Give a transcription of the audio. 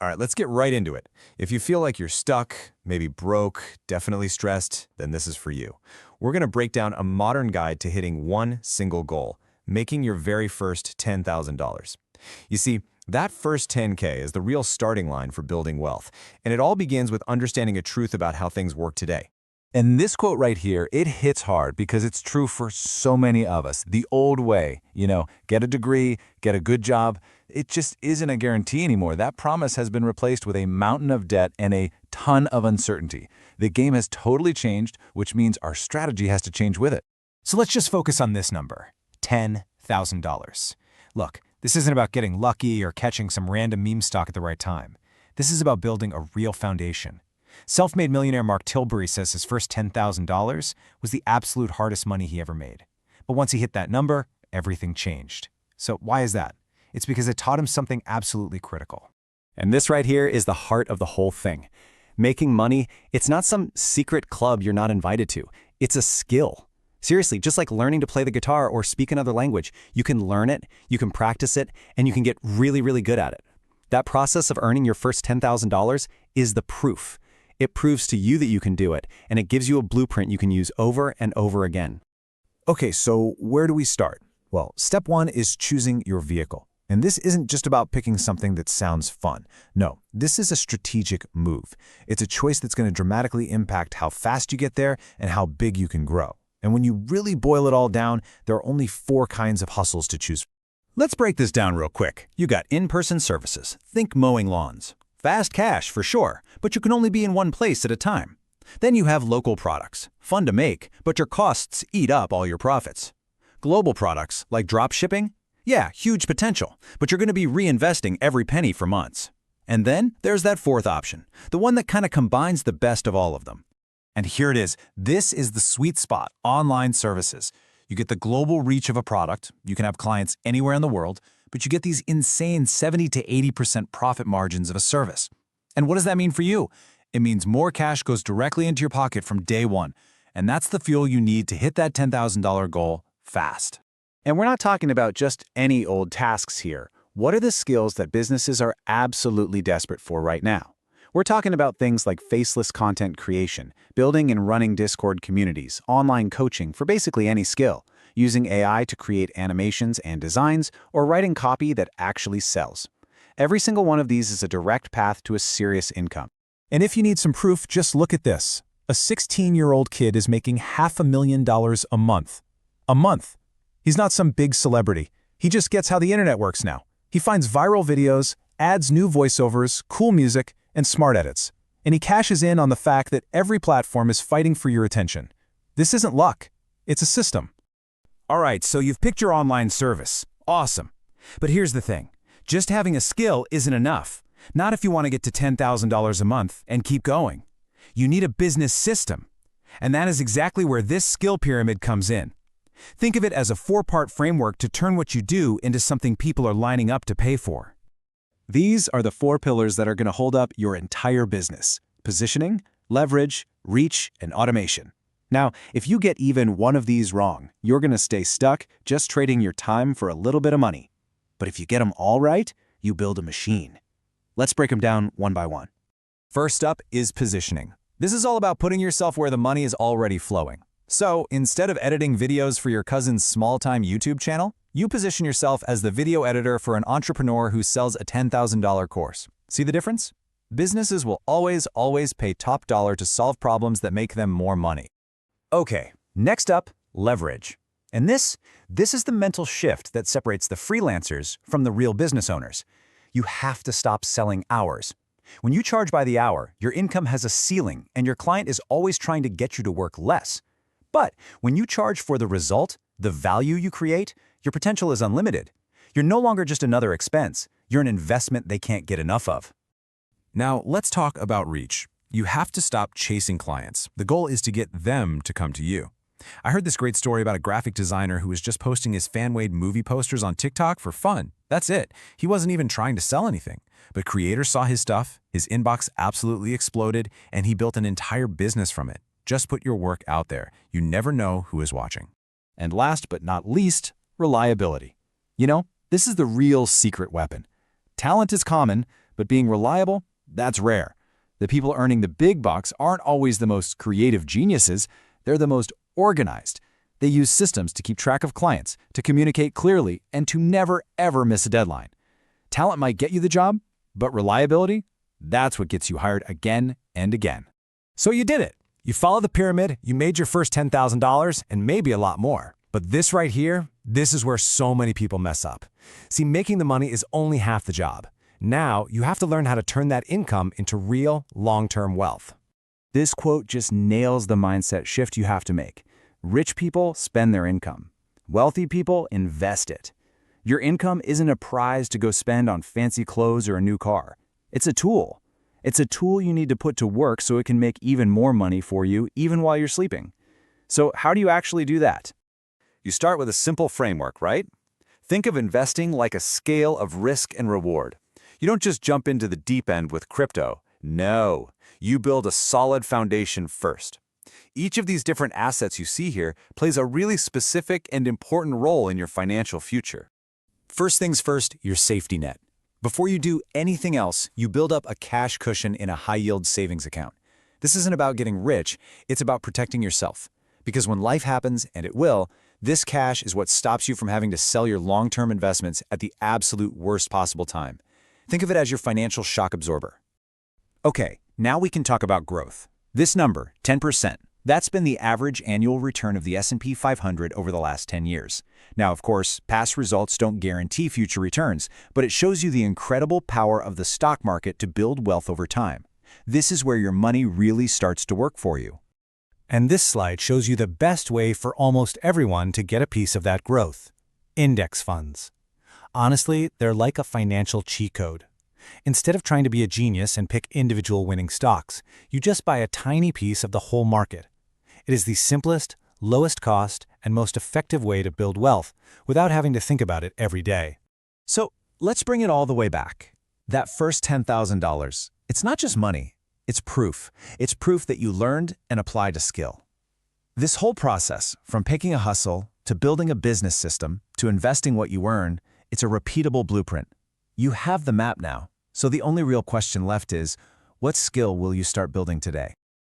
All right, let's get right into it. If you feel like you're stuck, maybe broke, definitely stressed, then this is for you. We're going to break down a modern guide to hitting one single goal, making your very first $10,000. You see, that first 10K is the real starting line for building wealth, and it all begins with understanding a truth about how things work today. And this quote right here, it hits hard because it's true for so many of us. The old way, get a degree, get a good job, it just isn't a guarantee anymore. That promise has been replaced with a mountain of debt and a ton of uncertainty. The game has totally changed, which means our strategy has to change with it. So let's just focus on this number, $10,000. Look, this isn't about getting lucky or catching some random meme stock at the right time. This is about building a real foundation. Self-made millionaire Mark Tilbury says his first $10,000 was the absolute hardest money he ever made. But once he hit that number, everything changed. So why is that? It's because it taught him something absolutely critical. And this right here is the heart of the whole thing. Making money, it's not some secret club you're not invited to. It's a skill. Seriously, just like learning to play the guitar or speak another language, you can learn it, you can practice it, and you can get really, really good at it. That process of earning your first $10,000 is the proof. It proves to you that you can do it, and it gives you a blueprint you can use over and over again. Okay, so where do we start? Well, step one is choosing your vehicle. And this isn't just about picking something that sounds fun. No, this is a strategic move. It's a choice that's going to dramatically impact how fast you get there and how big you can grow. And when you really boil it all down, there are only 4 kinds of hustles to choose from. Let's break this down real quick. You got in-person services. Think mowing lawns. Fast cash for sure, but you can only be in one place at a time. Then you have local products. Fun to make, but your costs eat up all your profits. Global products, like drop shipping? Yeah, huge potential, but you're going to be reinvesting every penny for months. And then there's that 4th option, the one that kind of combines the best of all of them. And here it is. This is the sweet spot, online services. You get the global reach of a product. You can have clients anywhere in the world, but you get these insane 70 to 80% profit margins of a service. And what does that mean for you? It means more cash goes directly into your pocket from day one. And that's the fuel you need to hit that $10,000 goal fast. And we're not talking about just any old tasks here. What are the skills that businesses are absolutely desperate for right now? We're talking about things like faceless content creation, building and running Discord communities, online coaching for basically any skill, using AI to create animations and designs, or writing copy that actually sells. Every single one of these is a direct path to a serious income. And if you need some proof, just look at this. A 16-year-old kid is making $500,000 a month. A month. He's not some big celebrity. He just gets how the internet works now. He finds viral videos, adds new voiceovers, cool music, and smart edits. And he cashes in on the fact that every platform is fighting for your attention. This isn't luck. It's a system. All right, so you've picked your online service. Awesome. But here's the thing. Just having a skill isn't enough. Not if you want to get to $10,000 a month and keep going. You need a business system. And that is exactly where this skill pyramid comes in. Think of it as a 4-part framework to turn what you do into something people are lining up to pay for. These are the 4 pillars that are going to hold up your entire business: positioning, leverage, reach, and automation. Now, if you get even one of these wrong, you're going to stay stuck just trading your time for a little bit of money. But if you get them all right, you build a machine. Let's break them down one by one. First up is positioning. This is all about putting yourself where the money is already flowing. So, instead of editing videos for your cousin's small-time YouTube channel, you position yourself as the video editor for an entrepreneur who sells a $10,000 course. See the difference? Businesses will always pay top dollar to solve problems that make them more money. Okay, next up, leverage. And this is the mental shift that separates the freelancers from the real business owners. You have to stop selling hours. When you charge by the hour, your income has a ceiling and your client is always trying to get you to work less. But when you charge for the result, the value you create, your potential is unlimited. You're no longer just another expense. You're an investment they can't get enough of. Now, let's talk about reach. You have to stop chasing clients. The goal is to get them to come to you. I heard this great story about a graphic designer who was just posting his fan-made movie posters on TikTok for fun. That's it. He wasn't even trying to sell anything. But creators saw his stuff, his inbox absolutely exploded, and he built an entire business from it. Just put your work out there. You never know who is watching. And last but not least, reliability. This is the real secret weapon. Talent is common, But being reliable, that's rare. The people earning the big bucks aren't always the most creative geniuses, they're the most organized. They use systems to keep track of clients, to communicate clearly, and to never, ever miss a deadline. Talent might get you the job, but reliability, that's what gets you hired again and again. So you did it. You followed the pyramid, you made your first $10,000, and maybe a lot more. But this right here, this is where so many people mess up. See, making the money is only half the job. Now, you have to learn how to turn that income into real, long-term wealth. This quote just nails the mindset shift you have to make. Rich people spend their income. Wealthy people invest it. Your income isn't a prize to go spend on fancy clothes or a new car. It's a tool. It's a tool you need to put to work so it can make even more money for you even while you're sleeping. So how do you actually do that? You start with a simple framework, right? Think of investing like a scale of risk and reward. You don't just jump into the deep end with crypto. No, you build a solid foundation first. Each of these different assets you see here plays a really specific and important role in your financial future. First things first, your safety net. Before you do anything else, you build up a cash cushion in a high-yield savings account. This isn't about getting rich, it's about protecting yourself. Because when life happens, and it will, this cash is what stops you from having to sell your long-term investments at the absolute worst possible time. Think of it as your financial shock absorber. Okay, now we can talk about growth. This number, 10%, that's been the average annual return of the S&P 500 over the last 10 years. Now, of course, past results don't guarantee future returns, but it shows you the incredible power of the stock market to build wealth over time. This is where your money really starts to work for you. And this slide shows you the best way for almost everyone to get a piece of that growth: index funds. Honestly, they're like a financial cheat code. Instead of trying to be a genius and pick individual winning stocks, you just buy a tiny piece of the whole market. It is the simplest, lowest cost, and most effective way to build wealth without having to think about it every day. So let's bring it all the way back. That first $10,000, it's not just money, it's proof. It's proof that you learned and applied a skill. This whole process, from picking a hustle, to building a business system, to investing what you earn, it's a repeatable blueprint. You have the map now, so the only real question left is, what skill will you start building today?